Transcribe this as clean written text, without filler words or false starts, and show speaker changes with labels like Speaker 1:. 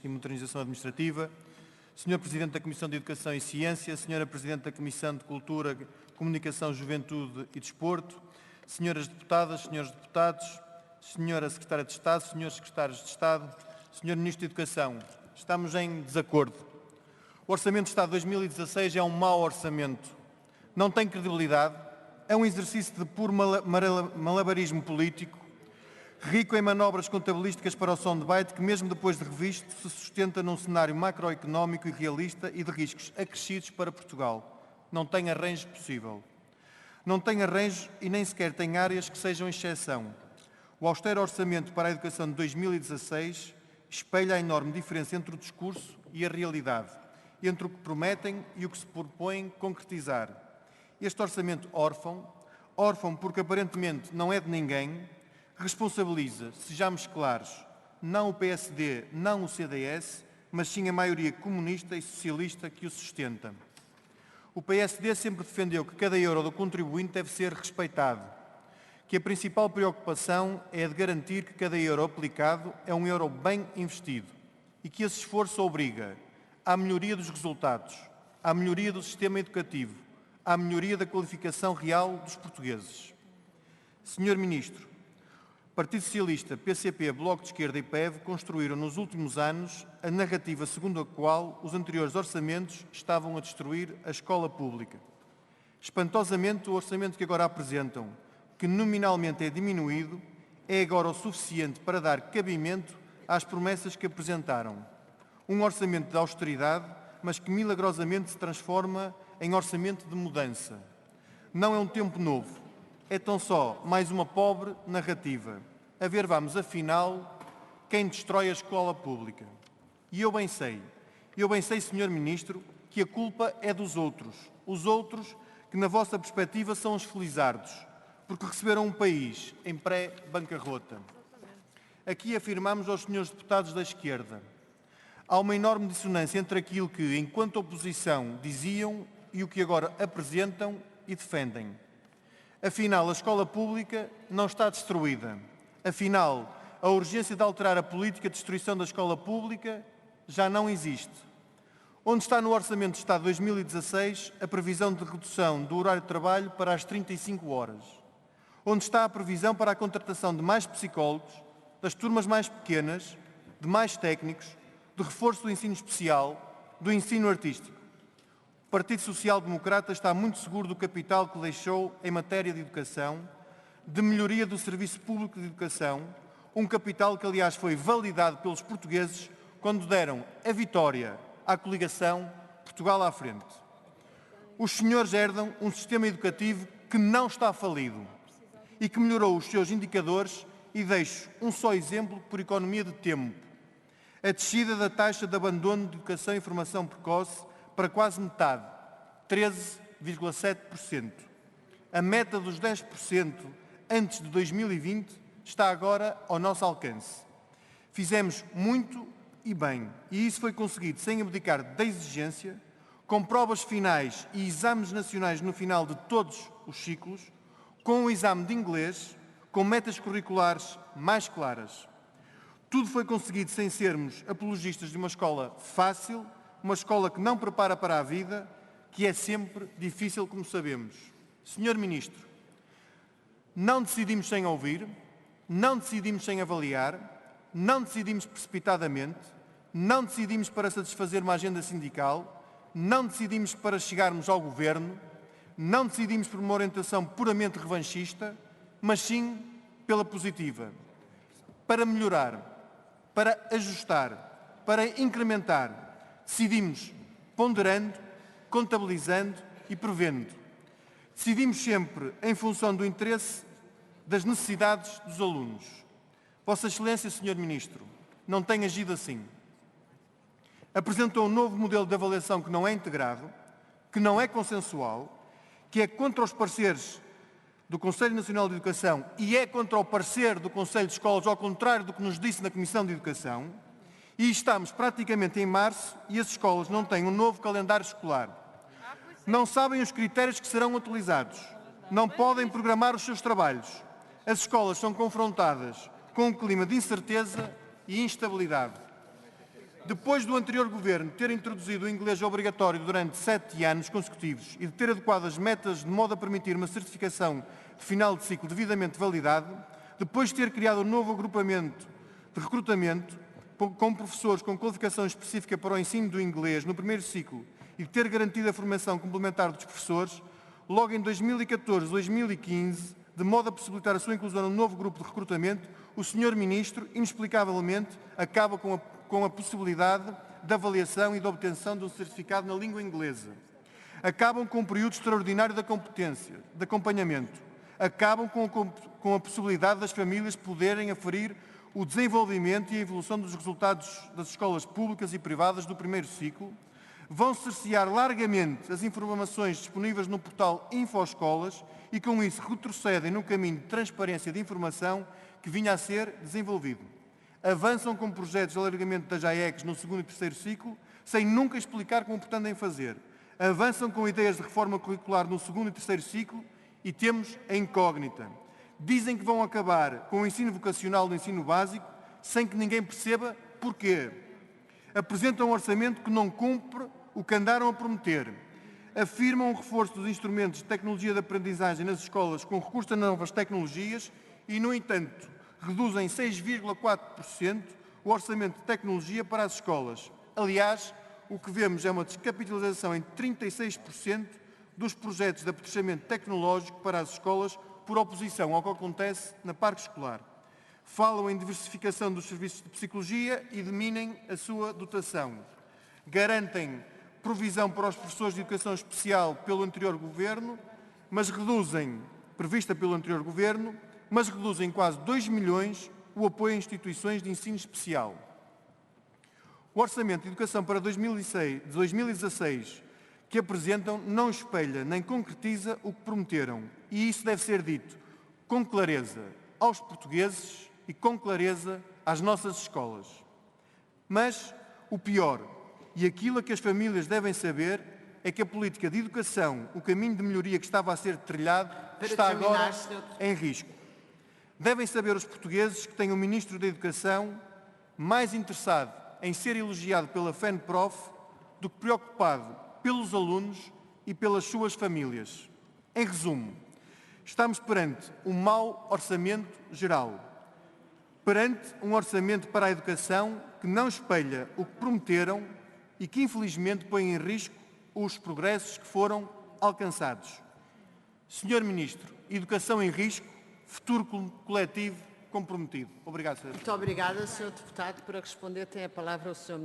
Speaker 1: e modernização administrativa, Sr. Presidente da Comissão de Educação e Ciência, Sra. Presidente da Comissão de Cultura, Comunicação, Juventude e Desporto, Senhoras Deputadas, Senhores Deputados, Senhora Secretária de Estado, Senhores Secretários de Estado, Sr. Ministro de Educação, estamos em desacordo. O Orçamento de Estado de 2016 é um mau orçamento, não tem credibilidade, é um exercício de puro malabarismo político, rico em manobras contabilísticas para o som de baile que, mesmo depois de revisto, se sustenta num cenário macroeconómico irrealista e de riscos acrescidos para Portugal. Não tem arranjo possível. Não tem arranjo e nem sequer tem áreas que sejam exceção. O austero orçamento para a educação de 2016 espelha a enorme diferença entre o discurso e a realidade, entre o que prometem e o que se propõem concretizar. Este orçamento órfão porque aparentemente não é de ninguém, responsabiliza, sejamos claros, não o PSD, não o CDS, mas sim a maioria comunista e socialista que o sustenta. O PSD sempre defendeu que cada euro do contribuinte deve ser respeitado, que a principal preocupação é a de garantir que cada euro aplicado é um euro bem investido e que esse esforço obriga à melhoria dos resultados, à melhoria do sistema educativo, à melhoria da qualificação real dos portugueses. Senhor Ministro, Partido Socialista, PCP, Bloco de Esquerda e PEV construíram nos últimos anos a narrativa segundo a qual os anteriores orçamentos estavam a destruir a escola pública. Espantosamente, o orçamento que agora apresentam, que nominalmente é diminuído, é agora o suficiente para dar cabimento às promessas que apresentaram. Um orçamento de austeridade, mas que milagrosamente se transforma em orçamento de mudança. Não é um tempo novo. É tão só mais uma pobre narrativa. A ver, vamos, afinal, quem destrói a escola pública. E eu bem sei, Sr. Ministro, que a culpa é dos outros. Os outros que, na vossa perspectiva, são os felizardos, porque receberam um país em pré-bancarrota. Aqui afirmamos aos senhores deputados da esquerda. Há uma enorme dissonância entre aquilo que, enquanto oposição, diziam e o que agora apresentam e defendem. Afinal, a escola pública não está destruída. Afinal, a urgência de alterar a política de destruição da escola pública já não existe. Onde está no Orçamento de Estado de 2016 a previsão de redução do horário de trabalho para as 35 horas? Onde está a previsão para a contratação de mais psicólogos, das turmas mais pequenas, de mais técnicos, de reforço do ensino especial, do ensino artístico? O Partido Social Democrata está muito seguro do capital que deixou em matéria de educação, de melhoria do Serviço Público de Educação, um capital que, aliás, foi validado pelos portugueses quando deram a vitória à coligação Portugal à frente. Os senhores herdam um sistema educativo que não está falido e que melhorou os seus indicadores e deixo um só exemplo por economia de tempo. A descida da taxa de abandono de educação e formação precoce para quase metade, 13,7%. A meta dos 10% antes de 2020 está agora ao nosso alcance. Fizemos muito e bem, e isso foi conseguido sem abdicar da exigência, com provas finais e exames nacionais no final de todos os ciclos, com o exame de inglês, com metas curriculares mais claras. Tudo foi conseguido sem sermos apologistas de uma escola fácil, uma escola que não prepara para a vida, que é sempre difícil, como sabemos. Senhor Ministro, não decidimos sem ouvir, não decidimos sem avaliar, não decidimos precipitadamente, não decidimos para satisfazer uma agenda sindical, não decidimos para chegarmos ao governo, não decidimos por uma orientação puramente revanchista, mas sim pela positiva, para melhorar, para ajustar, para incrementar. Decidimos ponderando, contabilizando e prevendo. Decidimos sempre em função do interesse das necessidades dos alunos. Vossa Excelência, Sr. Ministro, não tem agido assim. Apresentou um novo modelo de avaliação que não é integrado, que não é consensual, que é contra os pareceres do Conselho Nacional de Educação e é contra o parecer do Conselho de Escolas, ao contrário do que nos disse na Comissão de Educação. E estamos praticamente em março e as escolas não têm um novo calendário escolar. Não sabem os critérios que serão utilizados. Não podem programar os seus trabalhos. As escolas são confrontadas com um clima de incerteza e instabilidade. Depois do anterior Governo ter introduzido o inglês obrigatório durante 7 anos consecutivos e de ter adequado as metas de modo a permitir uma certificação de final de ciclo devidamente validado, depois de ter criado um novo agrupamento de recrutamento com professores com qualificação específica para o ensino do inglês no primeiro ciclo e de ter garantido a formação complementar dos professores, logo em 2014-2015, de modo a possibilitar a sua inclusão no novo grupo de recrutamento, o Sr. Ministro, inexplicavelmente, acaba com a possibilidade de avaliação e de obtenção de um certificado na língua inglesa. Acabam com um período extraordinário da competência, de acompanhamento. Acabam com a possibilidade das famílias poderem aferir o desenvolvimento e a evolução dos resultados das escolas públicas e privadas do primeiro ciclo. Vão cercear largamente as informações disponíveis no portal InfoEscolas e, com isso, retrocedem no caminho de transparência de informação que vinha a ser desenvolvido. Avançam com projetos de alargamento das AECs no segundo e terceiro ciclo, sem nunca explicar como pretendem fazer. Avançam com ideias de reforma curricular no segundo e terceiro ciclo e temos a incógnita. Dizem que vão acabar com o ensino vocacional do ensino básico, sem que ninguém perceba porquê. Apresentam um orçamento que não cumpre o que andaram a prometer. Afirmam o reforço dos instrumentos de tecnologia de aprendizagem nas escolas com recurso a novas tecnologias e, no entanto, reduzem 6,4% o orçamento de tecnologia para as escolas. Aliás, o que vemos é uma descapitalização em 36% dos projetos de apetrechamento tecnológico para as escolas por oposição ao que acontece na parque escolar. Falam em diversificação dos serviços de psicologia e diminuem a sua dotação. Garantem provisão para os professores de educação especial pelo anterior Governo, prevista pelo anterior Governo, mas reduzem quase 2 milhões o apoio a instituições de ensino especial. O Orçamento de Educação para 2016 que apresentam não espelha nem concretiza o que prometeram, e isso deve ser dito com clareza aos portugueses e com clareza às nossas escolas. Mas o pior, e aquilo a que as famílias devem saber, é que a política de educação, o caminho de melhoria que estava a ser trilhado, está agora em risco. Devem saber os portugueses que têm um Ministro da Educação mais interessado em ser elogiado pela FENPROF do que preocupado pelos alunos e pelas suas famílias. Em resumo, estamos perante um mau orçamento geral, perante um orçamento para a educação que não espelha o que prometeram e que, infelizmente, põe em risco os progressos que foram alcançados. Sr. Ministro, educação em risco, futuro coletivo comprometido. Obrigado, Sr.
Speaker 2: Muito obrigada, Sr. Deputado. Para responder, tem a palavra o Sr. Ministro.